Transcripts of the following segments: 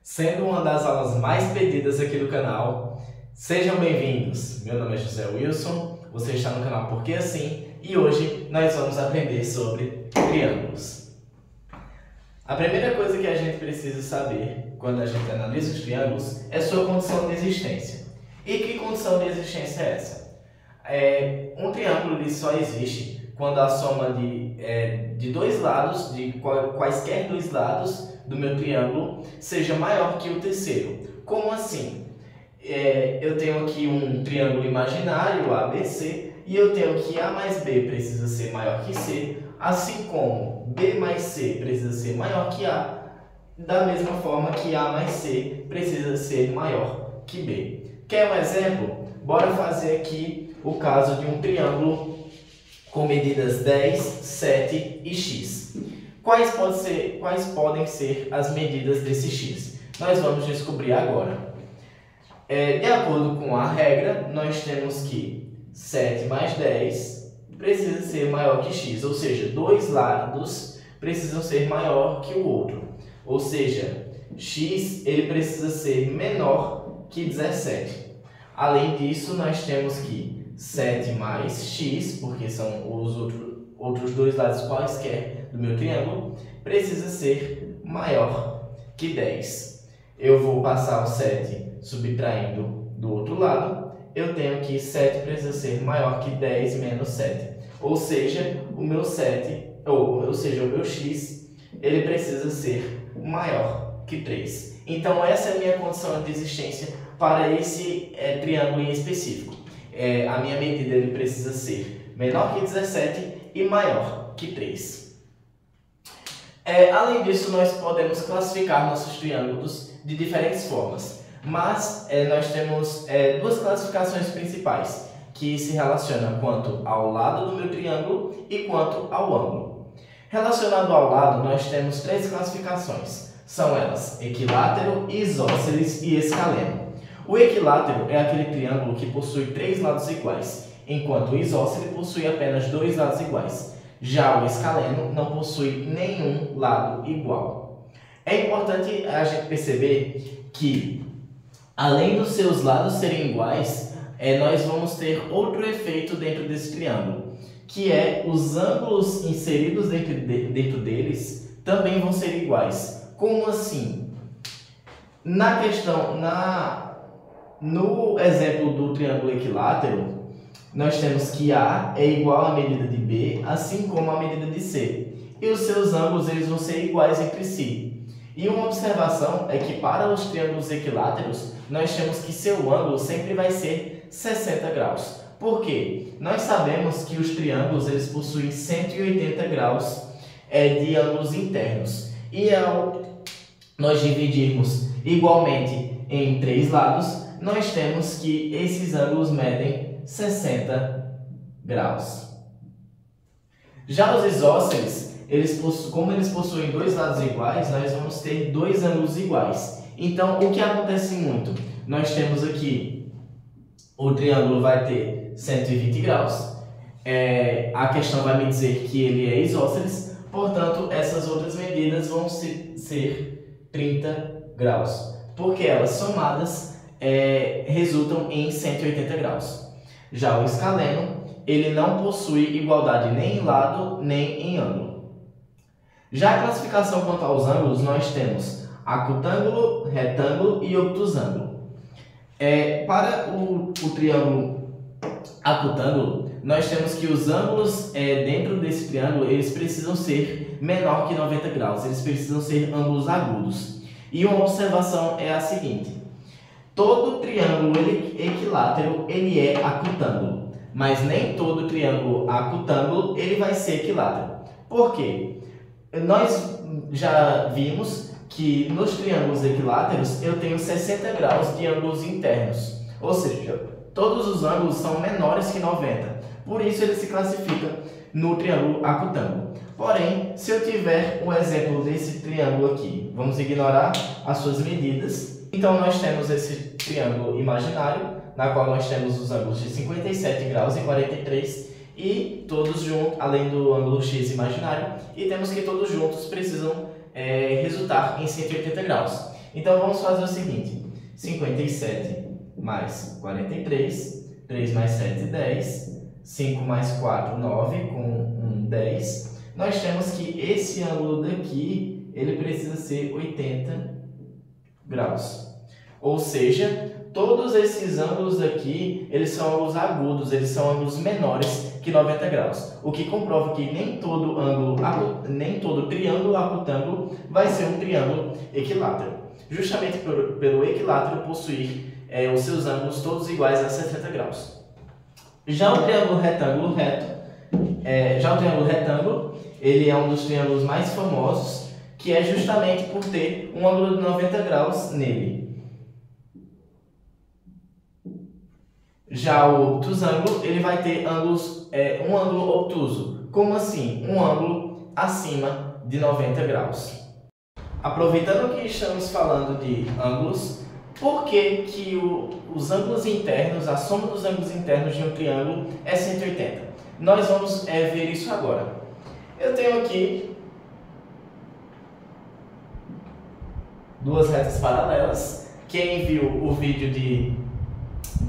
Sendo uma das aulas mais pedidas aqui do canal. Sejam bem-vindos! Meu nome é José Wilson, você está no canal Porque Assim e hoje nós vamos aprender sobre triângulos. A primeira coisa que a gente precisa saber quando a gente analisa os triângulos é sua condição de existência. E que condição de existência é essa? Um triângulo ele só existe quando a soma de dois lados, de quaisquer dois lados do meu triângulo, seja maior que o terceiro. Como assim? Eu tenho aqui um triângulo imaginário, ABC, e eu tenho que A mais B precisa ser maior que C, assim como B mais C precisa ser maior que A, da mesma forma que A mais C precisa ser maior que B. Quer um exemplo? Bora fazer aqui o caso de um triângulo com medidas 10, 7 e x. Quais podem ser as medidas desse x? Nós vamos descobrir agora. De acordo com a regra, nós temos que 7 mais 10 precisa ser maior que x, ou seja, dois lados precisam ser maior que o outro. Ou seja, x ele precisa ser menor que 17. Além disso, nós temos que 7 mais x, porque são os outros dois lados quaisquer do meu triângulo, precisa ser maior que 10. Eu vou passar o 7 subtraindo do outro lado. Eu tenho que 7 precisa ser maior que 10 menos 7. Ou seja, o meu x, ele precisa ser maior que 3. Então, essa é a minha condição de existência para esse triângulo em específico. A minha medida ele precisa ser menor que 17 e maior que 3. Além disso, nós podemos classificar nossos triângulos de diferentes formas. Mas nós temos duas classificações principais, que se relacionam quanto ao lado do meu triângulo e quanto ao ângulo. Relacionado ao lado, nós temos três classificações. São elas equilátero, isósceles e escaleno. O equilátero é aquele triângulo que possui três lados iguais, enquanto o isósceles possui apenas dois lados iguais. Já o escaleno não possui nenhum lado igual. É importante a gente perceber que, além dos seus lados serem iguais, nós vamos ter outro efeito dentro desse triângulo, que é os ângulos inseridos dentro deles também vão ser iguais. Como assim? No exemplo do triângulo equilátero, nós temos que A é igual à medida de B, assim como a medida de C. E os seus ângulos eles vão ser iguais entre si. E uma observação é que para os triângulos equiláteros, nós temos que seu ângulo sempre vai ser 60 graus. Por quê? Nós sabemos que os triângulos eles possuem 180 graus de ângulos internos. E ao nós dividirmos igualmente em três lados, nós temos que esses ângulos medem 60 graus. Já os isósceles, como eles possuem dois lados iguais, nós vamos ter dois ângulos iguais. Então, o que acontece muito? Nós temos aqui, o triângulo vai ter 120 graus. A questão vai me dizer que ele é isósceles, portanto, essas outras medidas vão ser 30 graus, porque elas somadas resultam em 180 graus. Já o escaleno, ele não possui igualdade nem em lado, nem em ângulo. Já a classificação quanto aos ângulos, nós temos acutângulo, retângulo e obtusângulo. Para o triângulo acutângulo, nós temos que os ângulos dentro desse triângulo, eles precisam ser menor que 90 graus, eles precisam ser ângulos agudos. E uma observação é a seguinte: todo triângulo equilátero ele é acutângulo, mas nem todo triângulo acutângulo ele vai ser equilátero. Por quê? Nós já vimos que nos triângulos equiláteros eu tenho 60 graus de ângulos internos, ou seja, todos os ângulos são menores que 90, por isso ele se classifica no triângulo acutângulo. Porém, se eu tiver um exemplo desse triângulo aqui, vamos ignorar as suas medidas. Então, nós temos esse triângulo imaginário, na qual nós temos os ângulos de 57 graus e 43, e todos juntos, além do ângulo x imaginário, e temos que todos juntos precisam resultar em 180 graus. Então vamos fazer o seguinte: 57 mais 43, 3 mais 7, 10, 5 mais 4, 9, com 1, 10. Nós temos que esse ângulo daqui, ele precisa ser 80 graus. Ou seja, todos esses ângulos aqui, eles são ângulos agudos, eles são ângulos menores que 90 graus. O que comprova que nem todo triângulo acutângulo vai ser um triângulo equilátero. Justamente pelo equilátero possuir os seus ângulos todos iguais a 60 graus. Já o triângulo retângulo ele é um dos triângulos mais famosos, que é justamente por ter um ângulo de 90 graus nele. Já o obtusângulo, ele vai ter um ângulo obtuso. Como assim? Um ângulo acima de 90 graus. Aproveitando que estamos falando de ângulos, por que os ângulos internos, a soma dos ângulos internos de um triângulo é 180? Nós vamos ver isso agora. Eu tenho aqui duas retas paralelas. Quem viu o vídeo de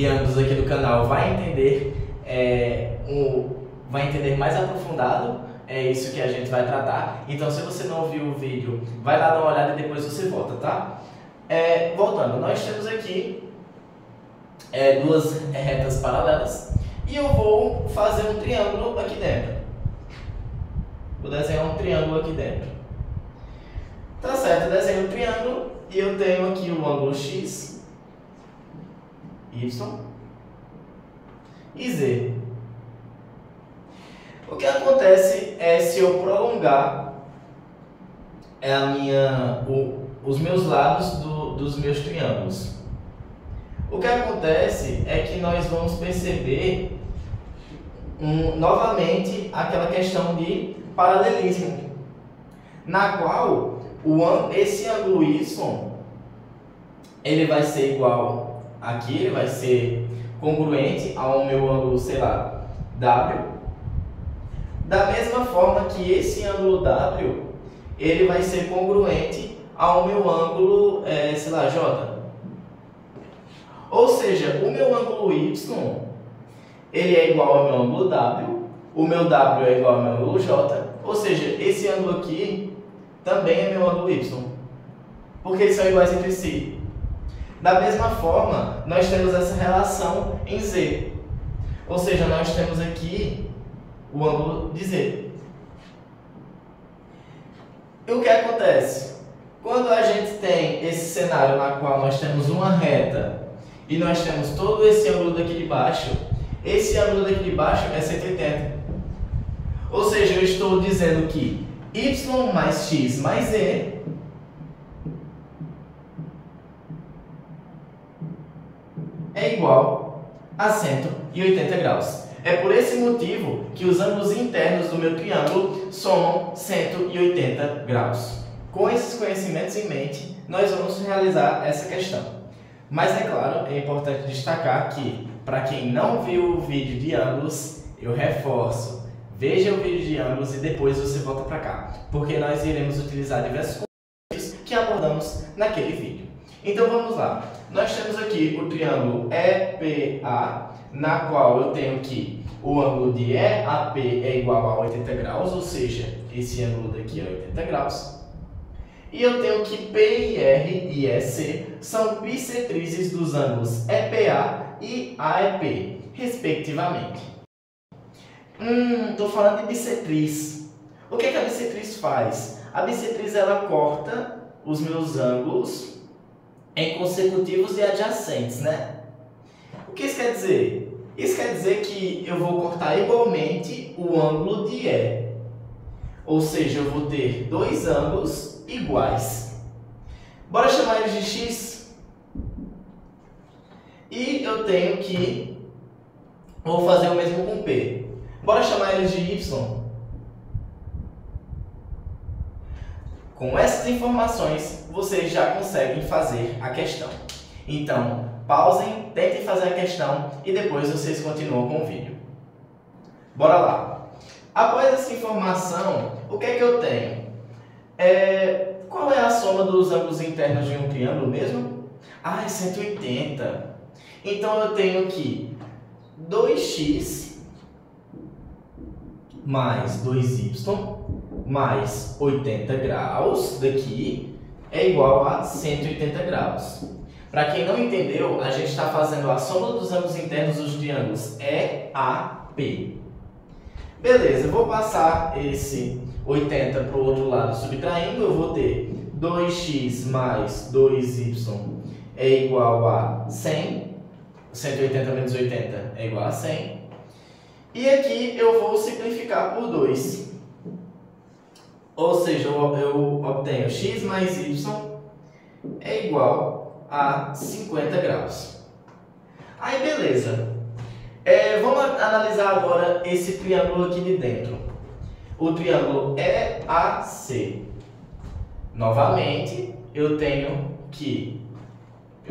ângulos aqui do canal vai entender mais aprofundado isso que a gente vai tratar. Então, se você não viu o vídeo, vai lá dar uma olhada e depois você volta, tá? Voltando, nós temos aqui duas retas paralelas e eu vou fazer um triângulo aqui dentro. Vou desenhar um triângulo aqui dentro. Tá certo, eu desenho um triângulo e eu tenho aqui o ângulo X, Y e Z. O que acontece é se eu prolongar os meus lados dos meus triângulos. O que acontece é que nós vamos perceber novamente aquela questão de paralelismo, na qual esse ângulo Y ele vai ser igual aqui, ele vai ser congruente ao meu ângulo, sei lá, W. Da mesma forma que esse ângulo W, ele vai ser congruente ao meu ângulo, sei lá, J. Ou seja, o meu ângulo Y, ele é igual ao meu ângulo W, o meu W é igual ao meu ângulo J, ou seja, esse ângulo aqui também é meu ângulo Y, porque eles são iguais entre si. Da mesma forma, nós temos essa relação em Z, ou seja, nós temos aqui o ângulo de Z. E o que acontece? Quando a gente tem esse cenário na qual nós temos uma reta e nós temos todo esse ângulo daqui de baixo, esse ângulo daqui de baixo é 180. Ou seja, eu estou dizendo que Y mais X mais Z é igual a 180 graus. É por esse motivo que os ângulos internos do meu triângulo somam 180 graus. Com esses conhecimentos em mente, nós vamos realizar essa questão. Mas é claro, é importante destacar que, para quem não viu o vídeo de ângulos, eu reforço. Veja o vídeo de ângulos e depois você volta para cá, porque nós iremos utilizar diversos conceitos que abordamos naquele vídeo. Então vamos lá. Nós temos aqui o triângulo EPA, na qual eu tenho que o ângulo de EAP é igual a 80 graus, ou seja, esse ângulo daqui é 80 graus. E eu tenho que PIR e EC são bissetrizes dos ângulos EPA e AEP, respectivamente. Estou falando de bissetriz. O que a bissetriz faz? A bissetriz ela corta os meus ângulos em consecutivos e adjacentes, né? O que isso quer dizer? Isso quer dizer que eu vou cortar igualmente o ângulo de E. Ou seja, eu vou ter dois ângulos iguais. Bora chamar eles de X. E eu tenho que... vou fazer o mesmo com P. Bora chamar eles de Y. Com essas informações, vocês já conseguem fazer a questão. Então, pausem, tentem fazer a questão e depois vocês continuam com o vídeo. Bora lá! Após essa informação, o que é que eu tenho? qual é a soma dos ângulos internos de um triângulo mesmo? Ah, é 180. Então eu tenho aqui 2x mais 2y mais 80 graus daqui é igual a 180 graus. Para quem não entendeu, a gente está fazendo a soma dos ângulos internos dos triângulos EAP. Beleza, eu vou passar esse 80 para o outro lado subtraindo, eu vou ter 2x mais 2y é igual a 100, 180 menos 80 é igual a 100, e aqui eu vou simplificar por 2, ou seja, eu obtenho x mais y é igual a 50 graus. Aí beleza, vamos analisar agora esse triângulo aqui de dentro. O triângulo EAC. Novamente, eu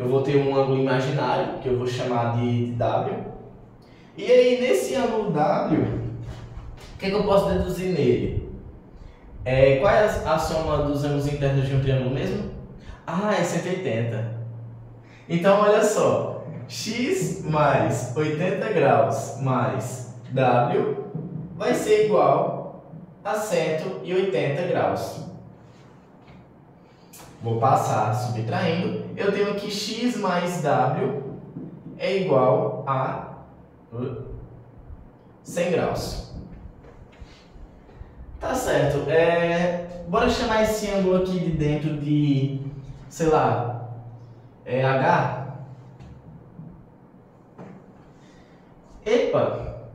vou ter um ângulo imaginário, que eu vou chamar de W. E aí, nesse ângulo W, o que eu posso deduzir nele? Qual é a soma dos ângulos internos de um triângulo mesmo? Ah, é 180. Então, olha só. X mais 80 graus mais W vai ser igual a 180 graus. Vou passar subtraindo. Eu tenho que x mais w é igual a 100 graus. Tá certo. Bora chamar esse ângulo aqui de dentro de, sei lá, H. Epa!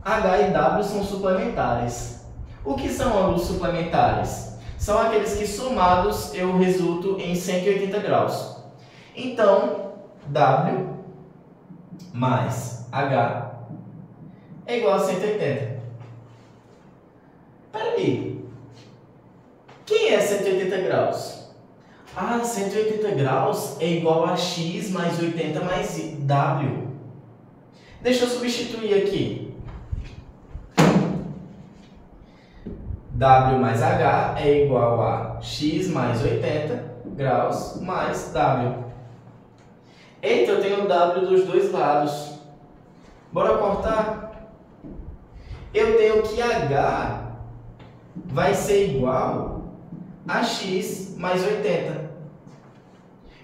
H e W são suplementares. O que são ângulos suplementares? São aqueles que somados eu resulto em 180 graus. Então, W mais H é igual a 180. Peraí. Quem é 180 graus? Ah, 180 graus é igual a x mais 80 mais W. Deixa eu substituir aqui. W mais H é igual a x mais 80 graus mais W. Eita, eu tenho W dos dois lados. Bora cortar? Eu tenho que H vai ser igual a x mais 80.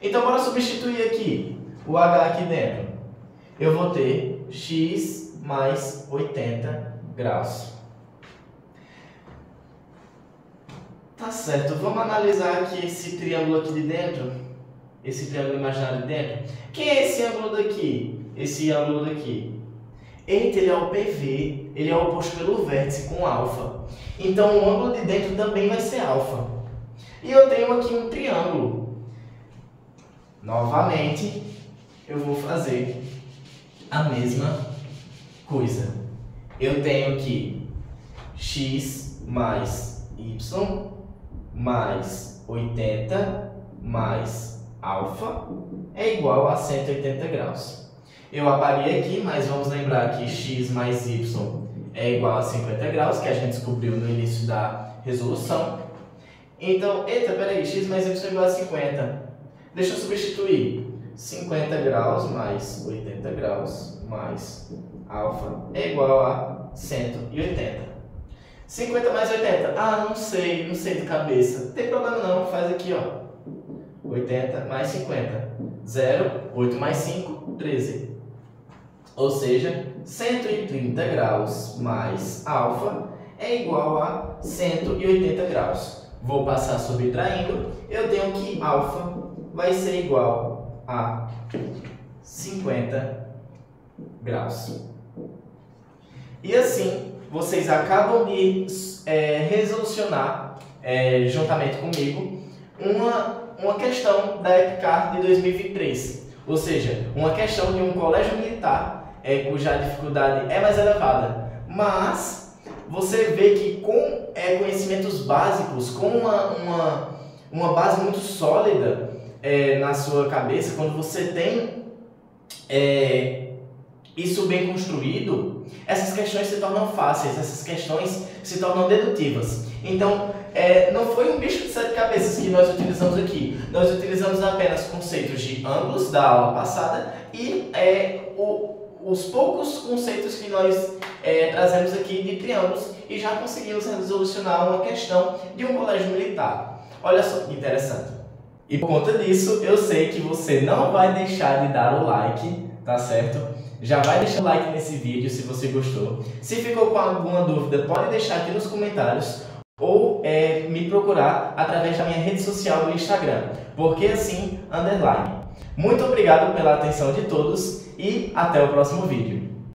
Então, bora substituir aqui o H aqui dentro. Eu vou ter x mais 80 graus. Tá certo, vamos analisar aqui esse triângulo aqui de dentro. Esse triângulo imaginário de dentro. Quem é esse ângulo daqui? Esse ângulo daqui. Eita, ele é o PV. Ele é oposto pelo vértice com alfa. Então, o ângulo de dentro também vai ser alfa. E eu tenho aqui um triângulo. Novamente, eu vou fazer a mesma coisa. Eu tenho aqui x mais y mais 80 mais alfa é igual a 180 graus. Eu apaguei aqui, mas vamos lembrar que x mais y é igual a 50 graus, que a gente descobriu no início da resolução. Então, eita, peraí, x mais y é igual a 50. Deixa eu substituir. 50 graus mais 80 graus mais alfa é igual a 180. 50 mais 80. Ah, não sei de cabeça. Não tem problema não, faz aqui, ó. 80 mais 50. 0, 8 mais 5, 13. Ou seja, 130 graus mais alfa é igual a 180 graus. Vou passar subtraindo. Eu tenho que alfa vai ser igual a 50 graus. E assim, vocês acabam de resolucionar, juntamente comigo, uma questão da EPICAR de 2023. Ou seja, uma questão de um colégio militar, cuja dificuldade é mais elevada. Mas você vê que com conhecimentos básicos, com uma base muito sólida na sua cabeça, quando você tem isso bem construído, essas questões se tornam fáceis, essas questões se tornam dedutivas. Então, não foi um bicho de 7 cabeças que nós utilizamos aqui. Nós utilizamos apenas conceitos de ângulos da aula passada e os poucos conceitos que nós trazemos aqui de triângulos e já conseguimos resolucionar uma questão de um colégio militar. Olha só que interessante. E por conta disso, eu sei que você não vai deixar de dar o like, tá certo? Já vai deixar o like nesse vídeo se você gostou. Se ficou com alguma dúvida, pode deixar aqui nos comentários ou me procurar através da minha rede social do Instagram, Porque Assim _. Muito obrigado pela atenção de todos e até o próximo vídeo.